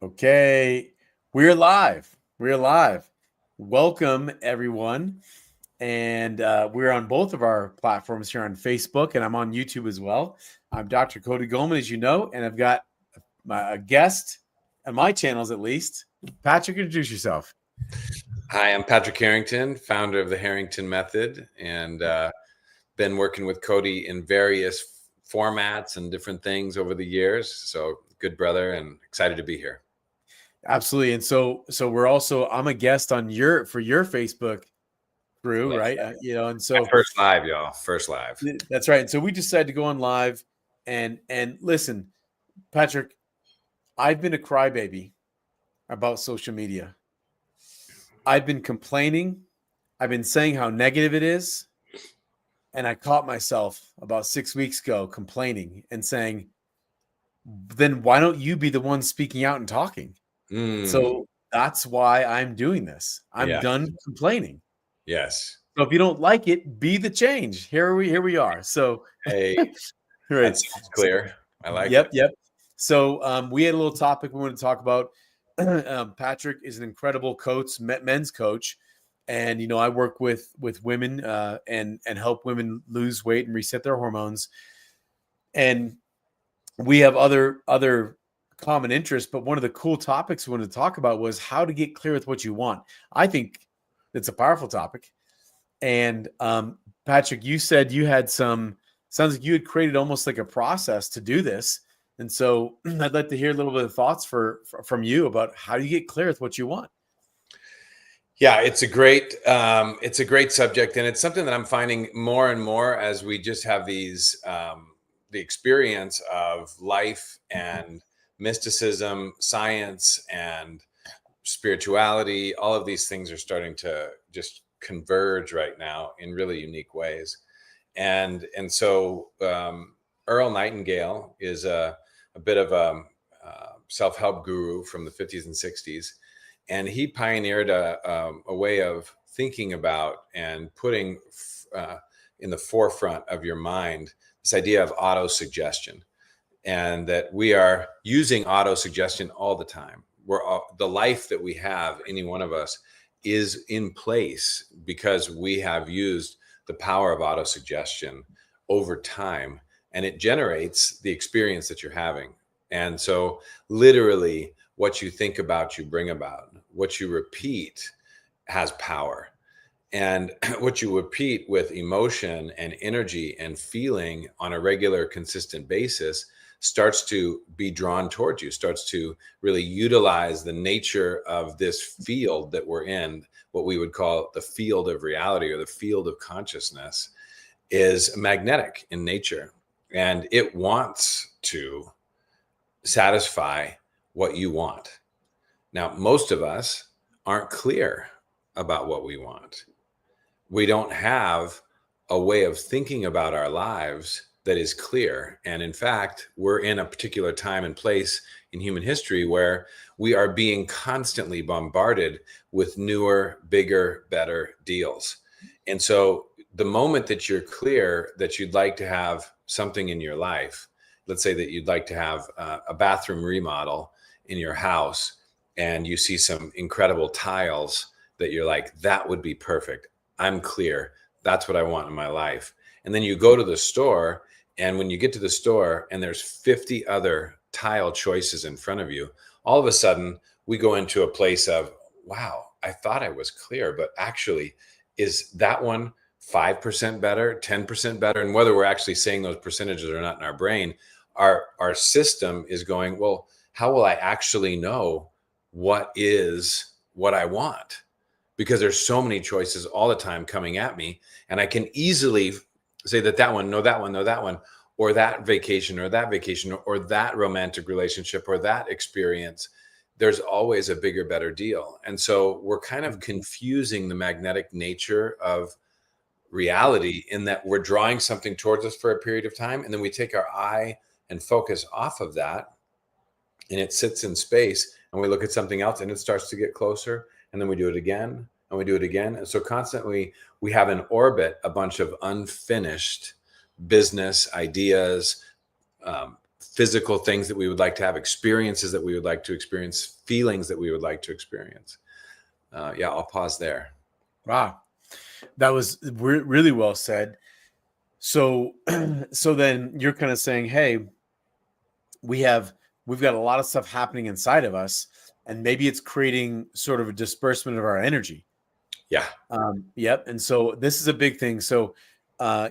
Okay, we're live. We're live. Welcome, everyone. And we're on both of our platforms here on Facebook, and I'm on YouTube as well. I'm Dr. Cody Goldman, as you know, and I've got a guest on my channels, at least. Patrick, introduce yourself. Hi, I'm Patrick Harrington, founder of the Harrington Method, and been working with Cody in various formats and different things over the years. So good brother, and excited to be here. Absolutely. And so we're also, I'm a guest on your Facebook crew, right? And so First live, y'all. First live. That's right. And so we decided to go on live and listen, Patrick, I've been a crybaby about social media. I've been complaining. I've been saying how negative it is. And I caught myself about 6 weeks ago complaining and saying, then why don't you be the one speaking out and talking? So that's why I'm doing this. I'm done complaining. Yes. So if you don't like it, be the change. Here we are. So hey, right. That sounds clear. I like it. it. Yep. So we had a little topic we wanted to talk about. Patrick is an incredible coach, men's coach. And, I work with women and help women lose weight and reset their hormones. And we have other common interests, but one of the cool topics we wanted to talk about was how to get clear with what you want. I think it's a powerful topic. And Patrick, you said you had sounds like you had created almost like a process to do this. And so I'd like to hear a little bit of thoughts from you about how do you get clear with what you want? Yeah, it's a great subject, and it's something that I'm finding more and more as we just have these the experience of life and mysticism, science, and spirituality. All of these things are starting to just converge right now in really unique ways, and so Earl Nightingale is a bit of a self-help guru from the 50s and 60s. And he pioneered a way of thinking about and putting in the forefront of your mind this idea of auto-suggestion, and that we are using auto-suggestion all the time. The life that we have, any one of us, is in place because we have used the power of auto-suggestion over time, and it generates the experience that you're having. And so literally, what you think about, you bring about. What you repeat has power. And what you repeat with emotion and energy and feeling on a regular, consistent basis starts to be drawn towards you, starts to really utilize the nature of this field that we're in, what we would call the field of reality or the field of consciousness, is magnetic in nature. And it wants to satisfy what you want. Now, most of us aren't clear about what we want. We don't have a way of thinking about our lives that is clear. And in fact, we're in a particular time and place in human history where we are being constantly bombarded with newer, bigger, better deals. And so the moment that you're clear that you'd like to have something in your life, let's say that you'd like to have a bathroom remodel in your house, and you see some incredible tiles that you're like, that would be perfect. I'm clear. That's what I want in my life. And then you go to the store, and when you get to the store and there's 50 other tile choices in front of you, all of a sudden we go into a place of, wow, I thought I was clear, but actually, is that one 5% better, 10% better? And whether we're actually saying those percentages or not in our brain, our system is going, well, how will I actually know what I want? Because there's so many choices all the time coming at me, and I can easily say that one, no, that one, no, that one, or that vacation, or that romantic relationship, or that experience. There's always a bigger, better deal. And so we're kind of confusing the magnetic nature of reality in that we're drawing something towards us for a period of time, and then we take our eye and focus off of that, and it sits in space, and we look at something else and it starts to get closer, and then we do it again and we do it again. And so constantly we have in orbit a bunch of unfinished business ideas, physical things that we would like to have, experiences that we would like to experience, feelings that we would like to experience. Yeah, I'll pause there. Wow. That was really well said. So, so then you're kind of saying, hey, we've got a lot of stuff happening inside of us, and maybe it's creating sort of a disbursement of our energy. Yeah. Yep. And so this is a big thing. So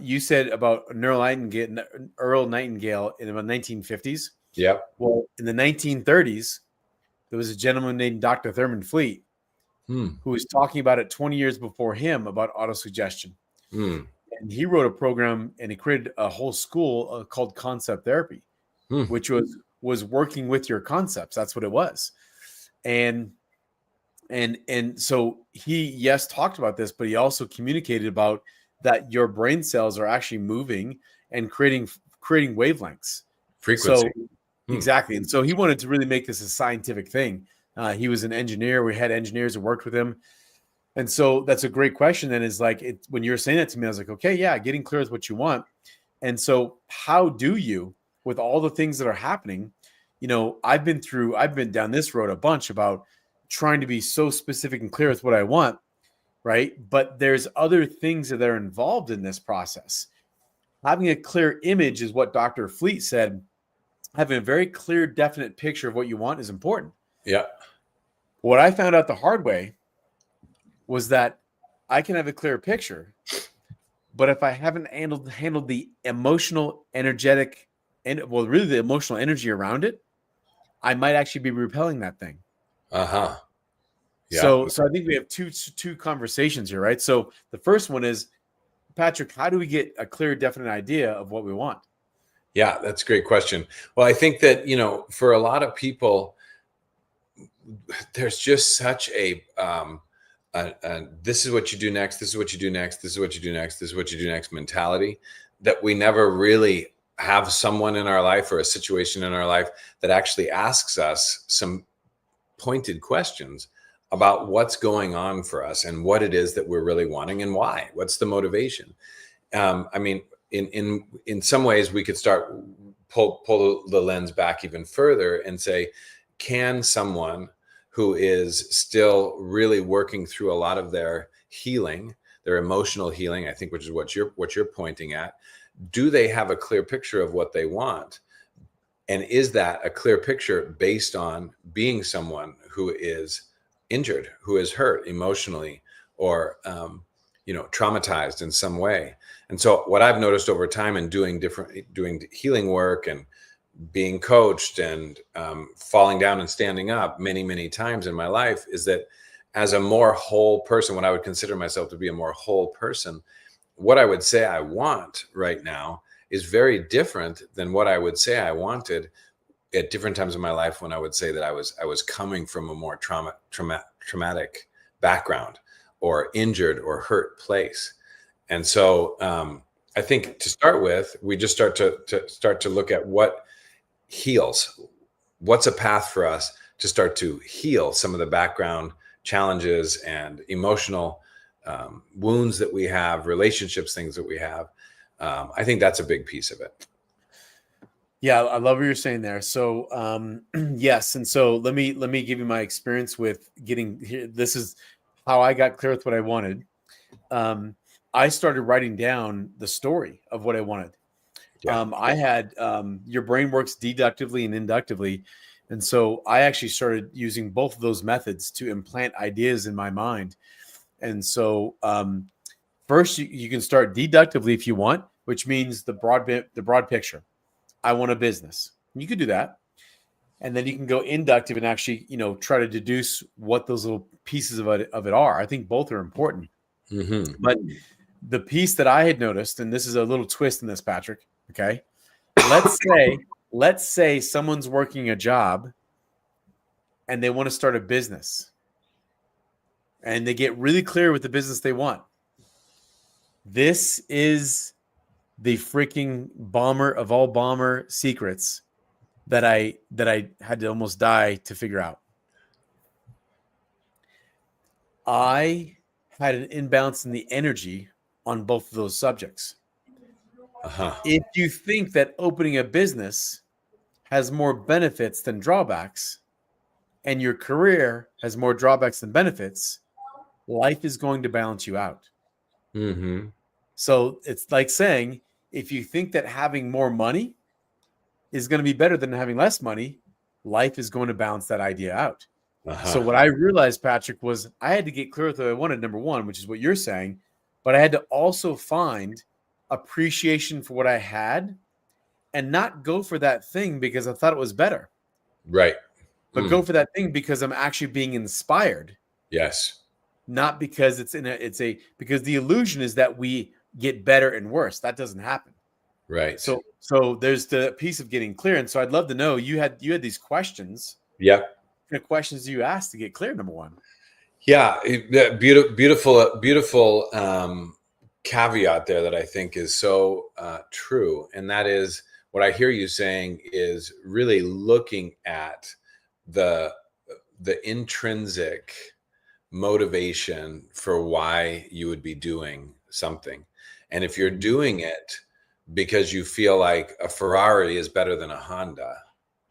you said about Earl Nightingale in the 1950s. Yep. Well, in the 1930s, there was a gentleman named Dr. Thurman Fleet who was talking about it 20 years before him about autosuggestion. And he wrote a program and he created a whole school called concept therapy, which was working with your concepts. That's what it was. And so he, talked about this, but he also communicated about that your brain cells are actually moving and creating wavelengths. Frequency. So, exactly. And so he wanted to really make this a scientific thing. He was an engineer. We had engineers who worked with him. And so that's a great question. Then is like, when you were saying that to me, I was like, okay, yeah, getting clear with what you want. And so how do you, with all the things that are happening, I've been down this road a bunch about trying to be so specific and clear with what I want. Right. But there's other things that are involved in this process. Having a clear image is what Dr. Fleet said. Having a very clear, definite picture of what you want is important. Yeah. What I found out the hard way was that I can have a clear picture, but if I haven't handled the emotional, energetic, and really the emotional energy around it, I might actually be repelling that thing. Yeah. So I think we have two conversations here, right? So the first one is, Patrick, how do we get a clear, definite idea of what we want? Yeah, that's a great question. Well, I think that, for a lot of people, there's just such a this is what you do next, this is what you do next, this is what you do next, this is what you do next mentality, that we never really have someone in our life or a situation in our life that actually asks us some pointed questions about what's going on for us and what it is that we're really wanting and why. What's the motivation? I mean, in some ways, we could start pull the lens back even further and say, can someone who is still really working through a lot of their healing, their emotional healing, I think, which is what you're pointing at, do they have a clear picture of what they want? And is that a clear picture based on being someone who is injured, who is hurt emotionally, or traumatized in some way? And so what I've noticed over time in doing healing work and being coached and falling down and standing up many, many times in my life is that as a more whole person, when I would consider myself to be a more whole person, what I would say I want right now is very different than what I would say I wanted at different times in my life, when I would say that I was coming from a more traumatic background or injured or hurt place. And so I think to start with, we just start to look at what heals. What's a path for us to start to heal some of the background challenges and emotional wounds that we have, relationships, things that we have. I think that's a big piece of it. Yeah, I love what you're saying there. So yes, and so let me give you my experience with getting here. This is how I got clear with what I wanted. I started writing down the story of what I wanted. Yeah. I had your brain works deductively and inductively. And so I actually started using both of those methods to implant ideas in my mind. And so first you can start deductively if you want, which means the broad picture. I want a business. You could do that. And then you can go inductive and actually, try to deduce what those little pieces of it are. I think both are important. Mm-hmm. But the piece that I had noticed, and this is a little twist in this, Patrick. Okay. Let's say someone's working a job and they want to start a business and they get really clear with the business they want. This is the freaking bomber of all bomber secrets that I had to almost die to figure out. I had an imbalance in the energy on both of those subjects. Uh-huh. If you think that opening a business has more benefits than drawbacks, and your career has more drawbacks than benefits, life is going to balance you out. Mm-hmm. So it's like saying, if you think that having more money is going to be better than having less money, life is going to balance that idea out. So what I realized, Patrick, was I had to get clear with what I wanted, number one, which is what you're saying, but I had to also find appreciation for what I had and not go for that thing because I thought it was better, Right. but go for that thing because I'm actually being inspired. Yes. Not because because the illusion is that we get better and worse. That doesn't happen. Right. So there's the piece of getting clear. And so I'd love to know, you had these questions. Yep. The questions you asked to get clear, number one. Yeah. Beautiful caveat there that I think is so true. And that is what I hear you saying is really looking at the intrinsic motivation for why you would be doing something. And if you're doing it because you feel like a Ferrari is better than a Honda,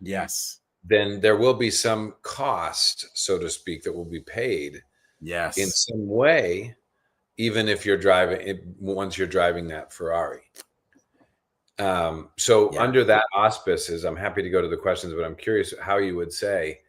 yes, then there will be some cost, so to speak, that will be paid yes, in some way, even if you're once you're driving that Ferrari. Under that auspices, I'm happy to go to the questions, but I'm curious how you would say,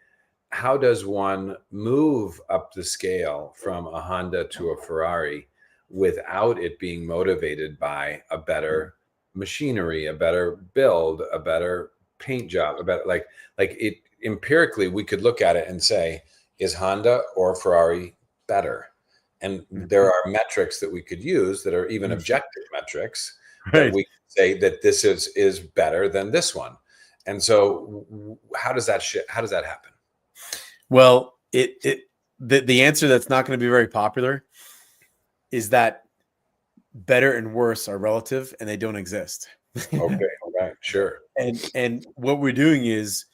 how does one move up the scale from a Honda to a Ferrari without it being motivated by a better machinery, a better build, a better paint job, about like it empirically, we could look at it and say, is Honda or Ferrari better? And there are metrics that we could use that are even objective metrics that we say that this is better than this one. And so how does that happen? Well, the answer that's not going to be very popular is that better and worse are relative and they don't exist. Okay, right, sure. And what we're doing is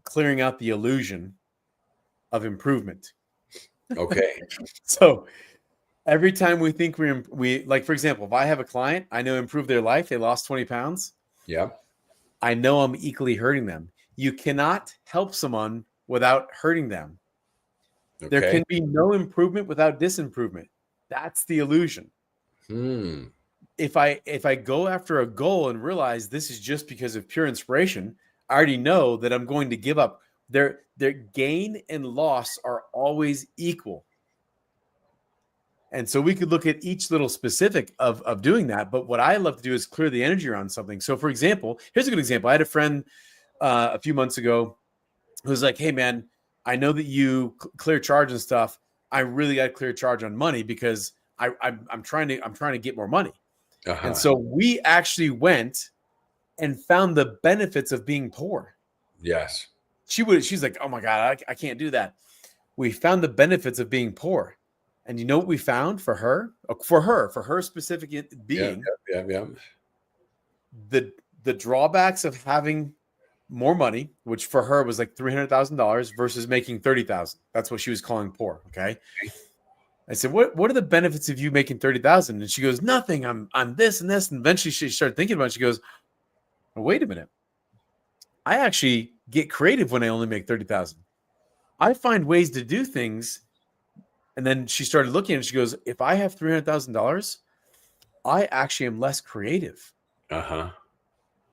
clearing out the illusion of improvement. Okay. So every time we think we like, for example, if I have a client, I know improve their life, they lost 20 pounds. Yeah. I know I'm equally hurting them. You cannot help someone without hurting them. Okay. There can be no improvement without disimprovement. That's the illusion. If I go after a goal and realize this is just because of pure inspiration, I already know that I'm going to give up. Their gain and loss are always equal. And so we could look at each little specific of doing that. But what I love to do is clear the energy around something. So for example, here's a good example. I had a friend a few months ago who was like, hey man, I know that you clear charge and stuff. I really got to clear charge on money because I'm trying to get more money. And so we actually went and found the benefits of being poor. Yes. She's like, oh my God, I can't do that. We found the benefits of being poor. And you know what we found for her specific being? Yeah. The drawbacks of having more money, which for her was like $300,000 versus making $30,000. That's what she was calling poor. Okay. I said, what are the benefits of you making $30,000? And she goes, nothing. I'm this and this. And eventually she started thinking about it. She goes, oh, wait a minute. I actually get creative when I only make $30,000. I find ways to do things. And then she started looking and she goes, if I have $300,000, I actually am less creative. I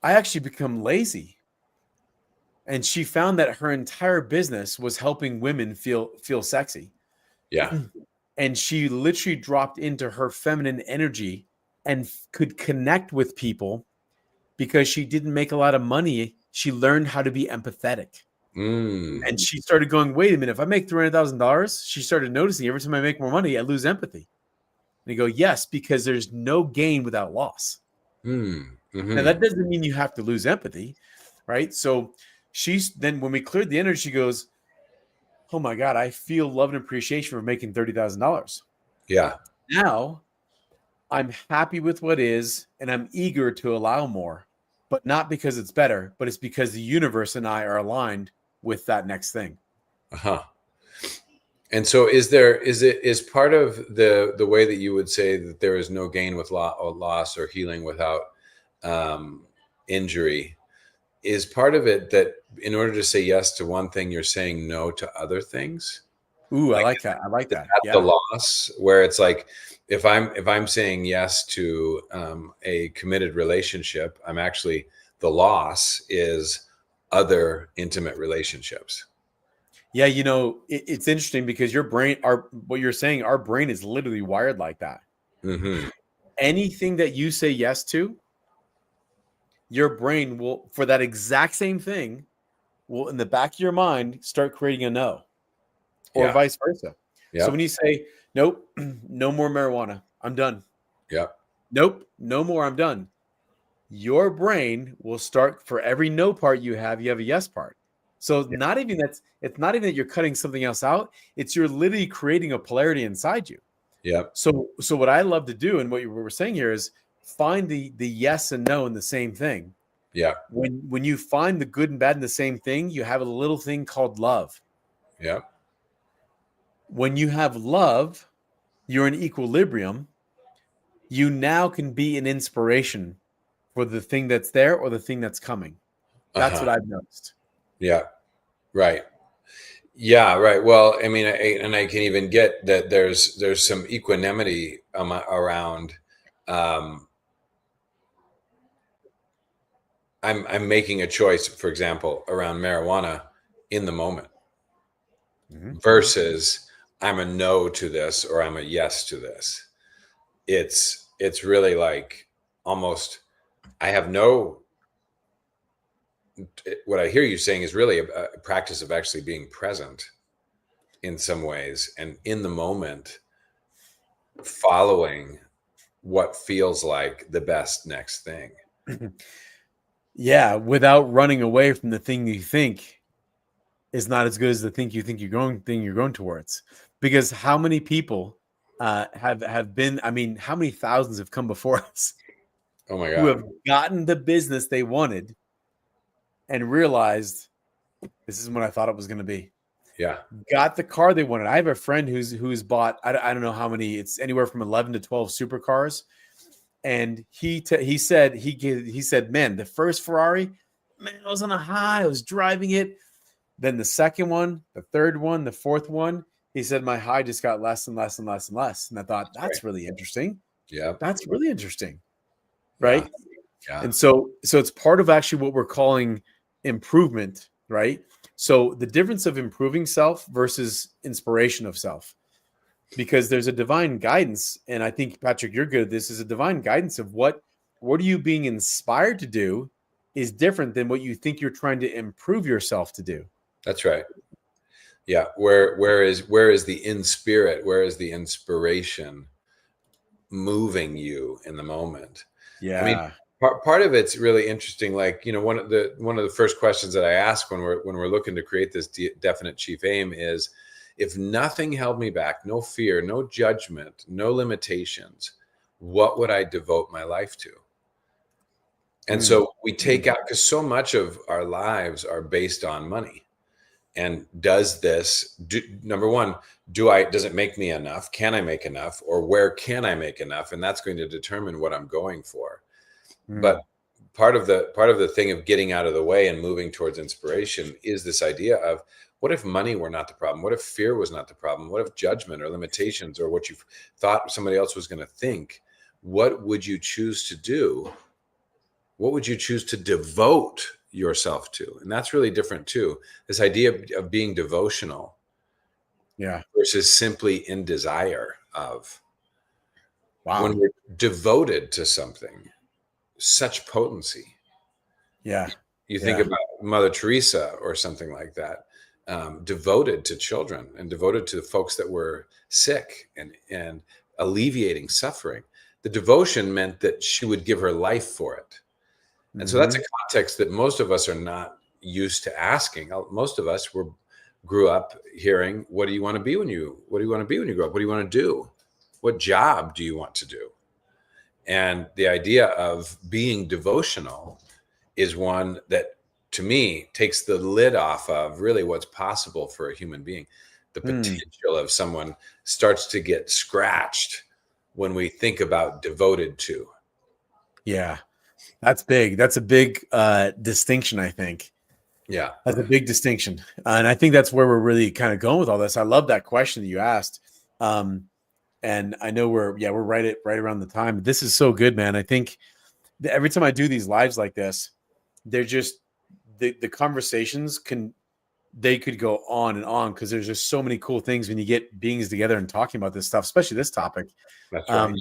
actually become lazy. And she found that her entire business was helping women feel sexy. Yeah. And she literally dropped into her feminine energy and could connect with people because she didn't make a lot of money. She learned how to be empathetic. And she started going, wait a minute, if I make $300,000, she started noticing every time I make more money, I lose empathy. And you go, yes, because there's no gain without loss. Now that doesn't mean you have to lose empathy, right? So then when we cleared the energy, she goes, oh my God, I feel love and appreciation for making $30,000. Yeah. Now I'm happy with what is, and I'm eager to allow more, but not because it's better, but it's because the universe and I are aligned with that next thing. And so is part of the way that you would say that there is no gain with loss or healing without injury, is part of it that in order to say yes to one thing, you're saying no to other things? Ooh, I Like, like that. I like is that. that the Yeah. loss where it's like, if I'm saying yes to a committed relationship, I'm actually, the loss is other intimate relationships. Yeah, it's interesting because your brain, what you're saying, our brain is literally wired like that. Hmm. Anything that you say yes to, your brain will, for that exact same thing, will in the back of your mind start creating a no, or Yeah. vice versa. So when Yep. you say, nope, no more marijuana, I'm done. Yep. Nope, no more, I'm done. Your brain will start, for every no part you have a yes part. So it's not even that you're cutting something else out. It's you're literally creating a polarity inside you. Yep. So what I love to do, and what we're saying here, is find the yes and no in the same thing. Yep. When you find the good and bad in the same thing, you have a little thing called love. Yep. When you have love, you're in equilibrium. You now can be an inspiration for the thing that's there or the thing that's coming. That's Uh-huh. what I've noticed. Yeah. Right. Yeah. Right. Well, I mean, I can even get that there's some equanimity around. Um, I'm making a choice, for example, around marijuana in the moment Mhm. versus I'm a no to this or I'm a yes to this. It's really like almost, I have no, what I hear you saying is really a practice of actually being present in some ways and in the moment, following what feels like the best next thing. Yeah, without running away from the thing you think is not as good as the thing you're going towards. Because how many people have been? I mean, how many thousands have come before us Oh my who God. have gotten the business they wanted and realized this isn't what I thought it was going to be. Yeah. Got the car they wanted. I have a friend who's bought, I don't know how many. It's anywhere from 11 to 12 supercars. And he said, man, the first Ferrari, man, I was on a high. I was driving it. Then the second one, the third one, the fourth one, he said my high just got less and less and less and less. And I thought, That's right. that's really interesting. Yeah. That's really interesting. Yeah. Right. Yeah. And so it's part of actually what we're calling improvement, right? So the difference of improving self versus inspiration of self, because there's a divine guidance. And I think, Patrick, you're good at this, is a divine guidance of what are you being inspired to do is different than what you think you're trying to improve yourself to do. That's right. Yeah. Where is the in spirit? Where is the inspiration moving you in the moment? I mean, Yeah. part of it's really interesting. Like, one of the first questions that I ask when we're looking to create this definite chief aim is, if nothing held me back, no fear, no judgment, no limitations, what would I devote my life to? And Mm. so we take out, because so much of our lives are based on money. And number one, does it make me enough? Can I make enough? Or where can I make enough? And that's going to determine what I'm going for. But Mm. part of the thing of getting out of the way and moving towards inspiration is this idea of, what if money were not the problem? What if fear was not the problem? What if judgment or limitations or what you thought somebody else was going to think? What would you choose to do? What would you choose to devote yourself to? And that's really different too. This idea of being devotional Yeah. versus simply in desire of. When Wow. we're devoted to something, such potency. Yeah. You think Yeah. about Mother Teresa or something like that, devoted to children and devoted to the folks that were sick and alleviating suffering. The devotion meant that she would give her life for it. And so that's a Mhm. context that most of us are not used to asking. Most of us grew up hearing, what do you want to be when you grow up? What do you want to do? What job do you want to do? And the idea of being devotional is one that, to me, takes the lid off of really what's possible for a human being. The Mm. potential of someone starts to get scratched when we think about devoted to. Yeah. That's big. That's a big distinction, I think. Yeah. That's a big distinction. And I think that's where we're really kind of going with all this. I love that question that you asked. And I know we're right around the time. This is so good, man. I think every time I do these lives like this, they're just the conversations could go on and on because there's just so many cool things when you get beings together and talking about this stuff, especially this topic. That's right.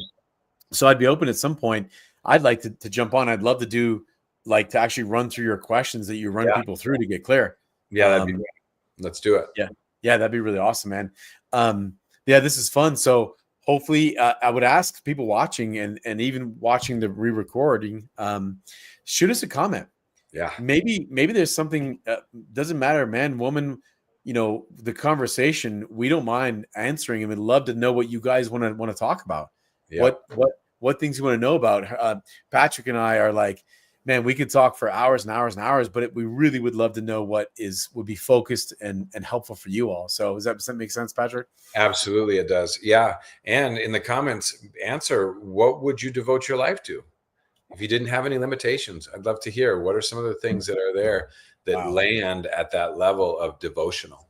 So I'd be open at some point. I'd like to jump on. I'd love to do to actually run through your questions that you run people through to get clear. Yeah, that'd be great. Let's do it. Yeah, that'd be really awesome, man. Yeah, this is fun. So hopefully, I would ask people watching and even watching the re-recording, shoot us a comment. Yeah, maybe there's something. Doesn't matter, man, woman. The conversation. We don't mind answering, and we'd love to know what you guys want to talk about. Yeah. What things you want to know about. Patrick and I are like, man, we could talk for hours and hours and hours, but we really would love to know what would be focused and helpful for you all. So does that make sense, Patrick? Absolutely, it does. Yeah. And in the comments, answer, what would you devote your life to? If you didn't have any limitations, I'd love to hear what are some of the things that are there that land at that level of devotional.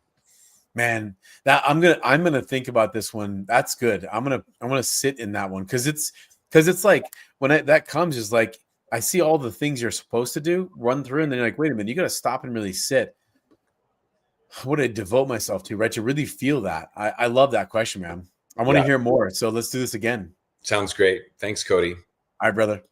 Man, that I'm gonna think about this one. That's good. I'm gonna sit in that one because it's like when that comes is like I see all the things you're supposed to do run through, and then you're like, wait a minute, you got to stop and really sit. What do I devote myself to, right? To really feel that. I love that question, man. I want to hear more. So let's do this again. Sounds great. Thanks, Cody. All right, brother.